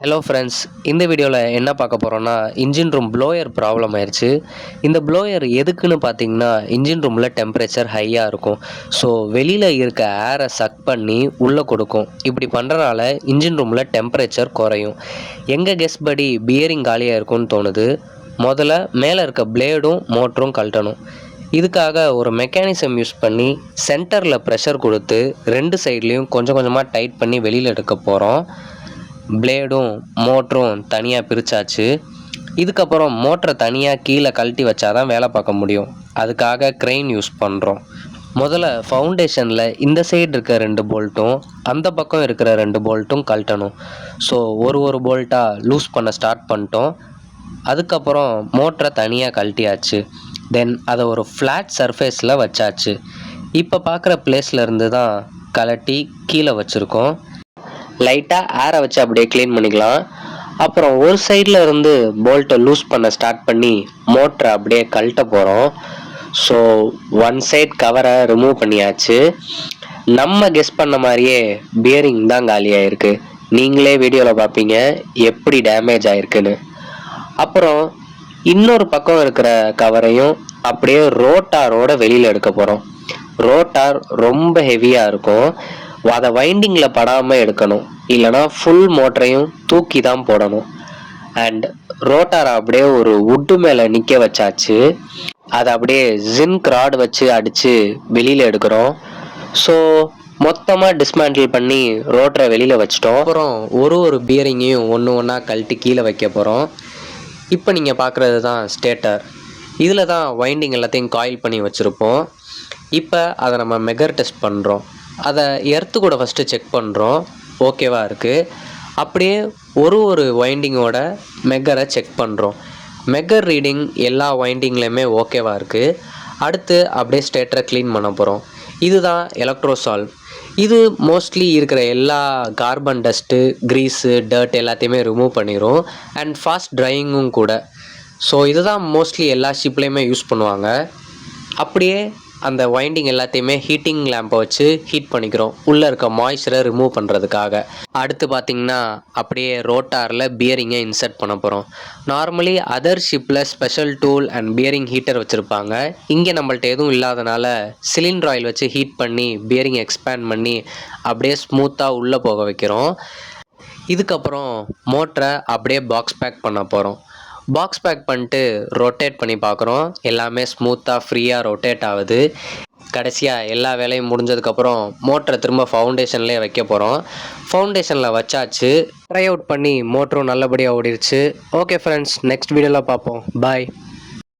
Hello friends, இந்த வீடியோவில் என்ன பார்க்க போகிறோன்னா இன்ஜின் ரூம் ப்ளோயர் ப்ராப்ளம் ஆயிடுச்சு. இந்த ப்ளோயர் எதுக்குன்னு பார்த்தீங்கன்னா, இன்ஜின் ரூமில் டெம்பரேச்சர் ஹையாக இருக்கும். ஸோ வெளியில் இருக்க ஏரை சக் பண்ணி உள்ளே கொடுக்கும். இப்படி பண்ணுறனால இன்ஜின் ரூமில் டெம்பரேச்சர் குறையும். எங்கள் கெஸ் படி பியரிங் காலியாக இருக்கும்னு தோணுது. முதல்ல மேலே இருக்க பிளேடும் மோட்டரும் கழட்டணும். இதுக்காக ஒரு மெக்கானிசம் யூஸ் பண்ணி சென்டரில் ப்ரெஷர் கொடுத்து 2 சைட்லேயும் கொஞ்சம் கொஞ்சமாக டைட் பண்ணி வெளியில் எடுக்க போகிறோம். பிளேடும் மோட்டரும் தனியாக பிரித்தாச்சு. இதுக்கப்புறம் மோட்டரை தனியாக கீழே கழட்டி வச்சாதான் வேலை பார்க்க முடியும். அதுக்காக க்ரெயின் யூஸ் பண்ணுறோம். முதல்ல ஃபவுண்டேஷனில் இந்த சைடு இருக்க 2 போல்ட்டும் அந்த பக்கம் இருக்கிற 2 போல்ட்டும் கழட்டணும். ஸோ ஒரு போல்ட்டாக லூஸ் பண்ண ஸ்டார்ட் பண்ணிட்டோம். அதுக்கப்புறம் மோட்டரை தனியாக கழட்டியாச்சு. தென் அதை ஒரு ஃப்ளாட் சர்ஃபேஸில் வச்சாச்சு. இப்போ பார்க்குற பிளேஸ்லேருந்து தான் கழட்டி கீழே வச்சுருக்கோம். லைட்டாக ஏரை வச்சு அப்படியே க்ளீன் பண்ணிக்கலாம். அப்புறம் ஒரு சைடில் இருந்து போல்ட்டை லூஸ் பண்ண ஸ்டார்ட் பண்ணி மோட்டரை அப்படியே கழட்ட போகிறோம். ஸோ ஒன் சைட் கவரை ரிமூவ் பண்ணியாச்சு. நம்ம கெஸ் பண்ண மாதிரியே பியரிங் தான் காலியாக இருக்குது. நீங்களே வீடியோவில் பார்ப்பீங்க எப்படி டேமேஜ் ஆகிருக்குன்னு. அப்புறம் இன்னொரு பக்கம் இருக்கிற கவரையும் அப்படியே ரோட்டாரோட வெளியில் எடுக்க போகிறோம். ரோட்டார் ரொம்ப ஹெவியாக இருக்கும். அதை வைண்டிங்கில் படாமல் எடுக்கணும், இல்லைனா ஃபுல் மோட்டரையும் தூக்கி தான் போடணும். அண்ட் ரோட்டாரை அப்படியே ஒரு வுட்டு மேலே நிற்க வச்சாச்சு. அதை அப்படியே ஜின்க் ராட் வச்சு அடித்து வெளியில் எடுக்கிறோம். ஸோ மொத்தமாக டிஸ்மேண்டில் பண்ணி ரோட்டரை வெளியில் வச்சிட்டோம். அப்புறம் ஒரு பியரிங்கையும் ஒன்றா கழட்டி கீழே வைக்க போகிறோம். இப்போ நீங்கள் பார்க்குறது தான் ஸ்டேட்டர். இதில் தான் வைண்டிங் எல்லாத்தையும் காயில் பண்ணி வச்சுருப்போம். இப்போ அதை நம்ம மெகர் டெஸ்ட் பண்ணுறோம். அதை எர்த்து கூட ஃபஸ்ட்டு செக் பண்ணுறோம், ஓகேவாக இருக்குது. அப்படியே ஒரு வைண்டிங்கோட மெகரை செக் பண்ணுறோம். மெகர் ரீடிங் எல்லா வைண்டிங்லேயுமே ஓகேவாக இருக்குது. அடுத்து அப்படியே ஸ்டேட்டரை க்ளீன் பண்ண போகிறோம். இதுதான் எலக்ட்ரோசால்வ். இது மோஸ்ட்லி இருக்கிற எல்லா கார்பன் டஸ்ட்டு, க்ரீஸு, டர்ட் எல்லாத்தையுமே ரிமூவ் பண்ணிடும். அண்ட் ஃபாஸ்ட் ட்ரையிங்கும் கூட. ஸோ இதுதான் மோஸ்ட்லி எல்லா ஷிப்லேயுமே யூஸ் பண்ணுவாங்க. அப்படியே அந்த வைண்டிங் எல்லாத்தையுமே ஹீட்டிங் லேம்பை வச்சு ஹீட் பண்ணிக்கிறோம், உள்ளே இருக்க மாய்ஸ்சரை ரிமூவ் பண்ணுறதுக்காக. அடுத்து பார்த்திங்கன்னா அப்படியே ரோட்டாரில் பியரிங்கை இன்சர்ட் பண்ண போகிறோம். நார்மலி அதர் ஷிப்பில் special tool and bearing heater வச்சுருப்பாங்க. இங்கே நம்மள்ட்ட எதுவும் இல்லாதனால சிலிண்டர் ஆயில் வச்சு ஹீட் பண்ணி பியரிங் எக்ஸ்பேண்ட் பண்ணி அப்படியே ஸ்மூத்தாக உள்ளே போக வைக்கிறோம். இதுக்கப்புறம் மோட்டரை அப்படியே பாக்ஸ் பேக் பண்ண போகிறோம். பாக்ஸ் பேக் பண்ணிட்டு ரொட்டேட் பண்ணி பார்க்குறோம். எல்லாமே ஸ்மூத்தாக ஃப்ரீயாக ரொட்டேட் ஆகுது. கடைசியாக எல்லா வேலையும் முடிஞ்சதுக்கப்புறம் மோட்டரை திரும்ப ஃபவுண்டேஷன்லேயே வைக்க போகிறோம். ஃபவுண்டேஷனில் வச்சாச்சு. ட்ரை அவுட் பண்ணி மோட்டரும் நல்லபடியாக ஓடிடுச்சு. ஓகே ஃப்ரெண்ட்ஸ், நெக்ஸ்ட் வீடியோவில் பார்ப்போம். பாய்.